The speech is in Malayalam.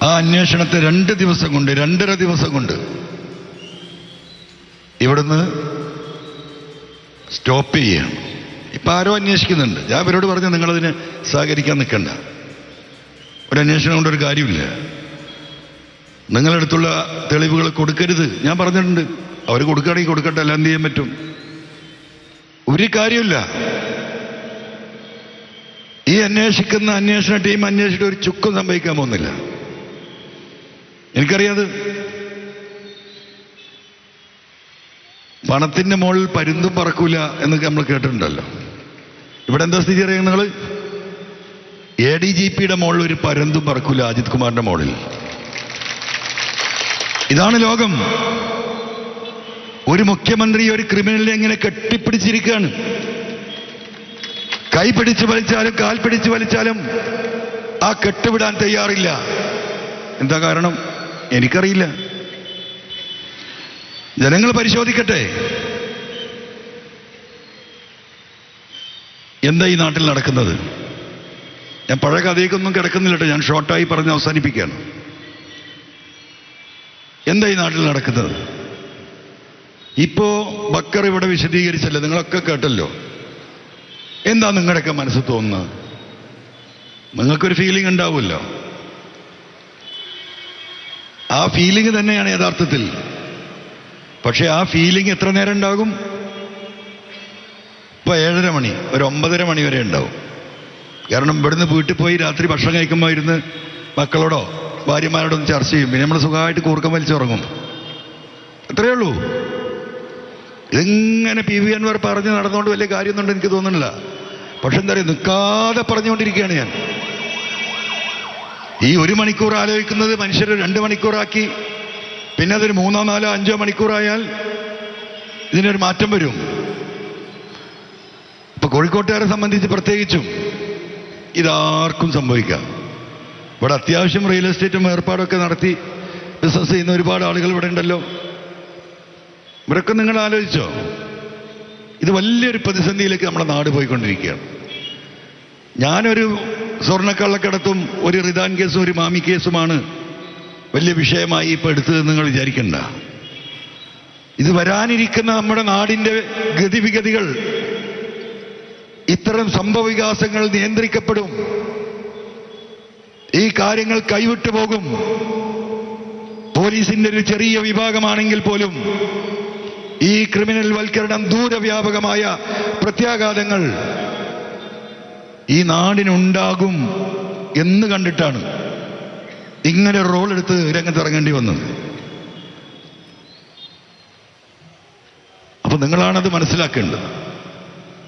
ആ അന്വേഷണത്തെ 2 ദിവസം കൊണ്ട് 2.5 ദിവസം കൊണ്ട് ഇവിടുന്ന് സ്റ്റോപ്പ് ചെയ്യുകയാണ്. ഇപ്പം ആരോ അന്വേഷിക്കുന്നുണ്ട്. ഞാൻ ഇവരോട് പറഞ്ഞു, നിങ്ങളതിന് സഹകരിക്കാൻ നിൽക്കണ്ട. ഒരു അന്വേഷണം കൊണ്ടൊരു കാര്യമില്ല. നിങ്ങളടുത്തുള്ള തെളിവുകൾ കൊടുക്കരുത് ഞാൻ പറഞ്ഞിട്ടുണ്ട്. അവർ കൊടുക്കുകയാണെങ്കിൽ കൊടുക്കട്ടെ, അല്ല എന്ത് ചെയ്യാൻ പറ്റും? ഒരു കാര്യമില്ല. ഈ അന്വേഷണ ടീം അന്വേഷിച്ചിട്ട് ഒരു ചുക്കും സംഭവിക്കാൻ പോകുന്നില്ല. എനിക്കറിയാത്. പണത്തിന്റെ മുകളിൽ പരുന്തും പറക്കൂല എന്നൊക്കെ നമ്മൾ കേട്ടിട്ടുണ്ടല്ലോ. ഇവിടെ എന്താ സ്ഥിതി അറിയാം നിങ്ങൾ? ADGPയുടെ മുകളിൽ ഒരു പരുന്തും പറക്കൂല അജിത് കുമാറിന്റെ മുകളിൽ. ഇതാണ് ലോകം. ഒരു മുഖ്യമന്ത്രി ഒരു ക്രിമിനലിനെ എങ്ങനെ കെട്ടിപ്പിടിച്ചിരിക്കുകയാണ്. കൈ പിടിച്ച് വലിച്ചാലും കാൽ പിടിച്ച് വലിച്ചാലും ആ കെട്ടുവിടാൻ തയ്യാറില്ല. എന്താ കാരണം? എനിക്കറിയില്ല. ജനങ്ങൾ പരിശോധിക്കട്ടെ. എന്താ ഈ നാട്ടിൽ നടക്കുന്നത്? ഞാൻ പഴയ കഥയ്ക്കൊന്നും കിടക്കുന്നില്ല. ഞാൻ ഷോർട്ടായി പറഞ്ഞ് അവസാനിപ്പിക്കുകയാണ്. എന്താ ഈ നാട്ടിൽ നടക്കുന്നത്? ഇപ്പോ ബക്കർ ഇവിടെ വിശദീകരിച്ചല്ലോ, നിങ്ങളൊക്കെ കേട്ടല്ലോ. എന്താ നിങ്ങളുടെയൊക്കെ മനസ്സിൽ തോന്നുന്നത്? നിങ്ങൾക്കൊരു ഫീലിംഗ് ഉണ്ടാവുമല്ലോ. ആ ഫീലിംഗ് തന്നെയാണ് യഥാർത്ഥത്തിൽ. പക്ഷെ ആ ഫീലിംഗ് എത്ര നേരം ഉണ്ടാകും? ഇപ്പൊ 7:30 മണി, ഒരു 9:30 മണി വരെ ഉണ്ടാവും. കാരണം ഇവിടുന്ന് വീട്ടിൽ പോയി രാത്രി ഭക്ഷണം കഴിക്കുമ്പോൾ ഇരുന്ന് മക്കളോടോ ഭാര്യമാരോടോ ഒന്ന് ചർച്ച ചെയ്യും. പിന്നെ നമ്മൾ സുഖമായിട്ട് കൂർക്കം വലിച്ചുറങ്ങും. അത്രയേ ഉള്ളൂ. ഇതിങ്ങനെ PV അൻവർ പറഞ്ഞ് നടന്നുകൊണ്ട് വലിയ കാര്യമൊന്നുണ്ട് എനിക്ക് തോന്നുന്നില്ല. പക്ഷെ എന്താ പറയുക, നിൽക്കാതെ പറഞ്ഞുകൊണ്ടിരിക്കുകയാണ് ഞാൻ. ഈ 1 മണിക്കൂർ ആലോചിക്കുന്നത് മനുഷ്യർ 2 മണിക്കൂറാക്കി. പിന്നെ അതൊരു 3, 4, 5 മണിക്കൂറായാൽ ഇതിനൊരു മാറ്റം വരും. ഇപ്പൊ കോഴിക്കോട്ടുകാരെ സംബന്ധിച്ച് പ്രത്യേകിച്ചും ഇതാർക്കും സംഭവിക്കാം. ഇവിടെ അത്യാവശ്യം റിയൽ എസ്റ്റേറ്റും ഏർപ്പാടൊക്കെ നടത്തി ബിസിനസ് ചെയ്യുന്ന ഒരുപാട് ആളുകൾ ഇവിടെ ഉണ്ടല്ലോ. ഇവരൊക്കെ നിങ്ങൾ ആലോചിച്ചോ? ഇത് വലിയൊരു പ്രതിസന്ധിയിലേക്ക് നമ്മുടെ നാട് പോയിക്കൊണ്ടിരിക്കുകയാണ്. ഞാനൊരു സ്വർണ്ണക്കള്ളക്കടത്തും ഒരു റിദാൻ കേസും ഒരു മാമി കേസുമാണ് വലിയ വിഷയമായി ഇപ്പൊ എടുത്തത് നിങ്ങൾ വിചാരിക്കണ്ട. ഇത് വരാനിരിക്കുന്ന നമ്മുടെ നാടിന്റെ ഗതിവിഗതികൾ, ഇത്തരം സംഭവ വികാസങ്ങൾ നിയന്ത്രിക്കപ്പെടും. ഈ കാര്യങ്ങൾ കൈവിട്ടു പോകും. പോലീസിന്റെ ഒരു ചെറിയ വിഭാഗമാണെങ്കിൽ പോലും ഈ ക്രിമിനൽ വൽക്കരണം ദൂരവ്യാപകമായ പ്രത്യാഘാതങ്ങൾ ഈ നാടിനുണ്ടാകും എന്ന് കണ്ടിട്ടാണ് ഇങ്ങനെ റോൾ എടുത്ത് രംഗത്തിറങ്ങേണ്ടി വന്നത്. അപ്പൊ നിങ്ങളാണത് മനസ്സിലാക്കേണ്ടത്.